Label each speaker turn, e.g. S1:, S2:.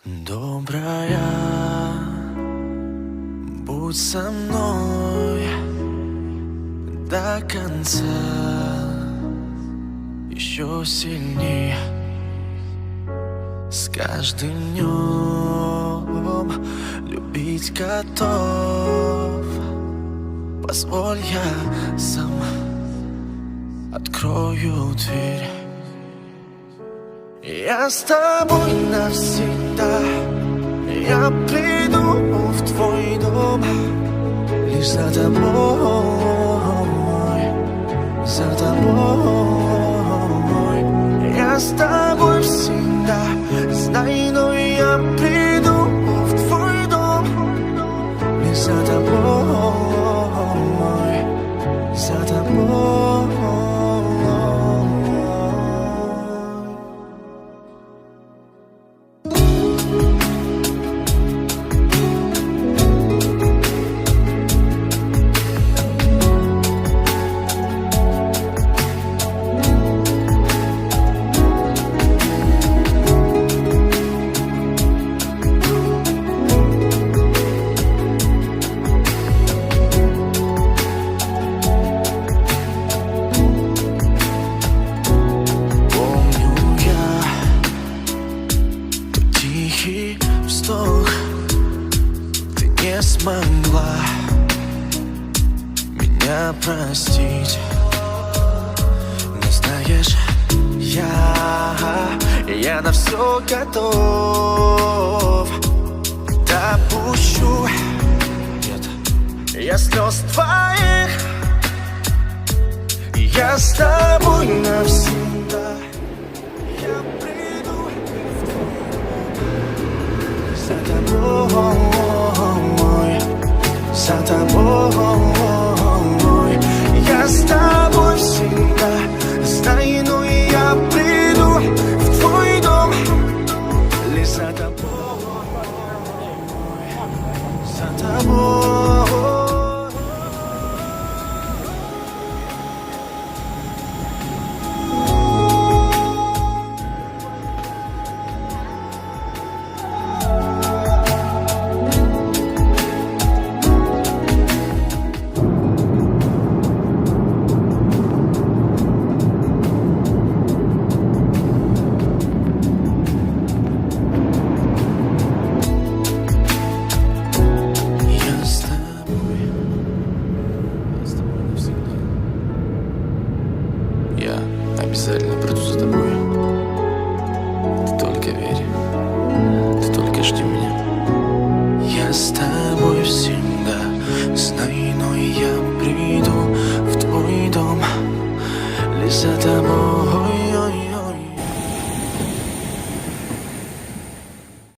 S1: Добрая, будь со мной до конца, еще сильнее. С каждым днем любить готов. Позволь, я сам открою дверь. Я с тобой навсегда. Я приду в твой дом лишь за тобой, за тобой. Я с тобой всегда, знай, но я приду в твой дом лишь за тобой, за тобой. Тихий вздох, ты не смогла меня простить. Но знаешь, я на все готов. Допущу, нет, я слез твоих. Я с тобой навсегда. Я приду за тобой, за тобой. Я с тобой всегда, знай, но я приду в твой дом лишь за тобой, за тобой. Я обязательно приду за тобой. Ты только верь, ты только жди меня. Я с тобой всегда, знай, но я приду в твой дом лишь за тобой.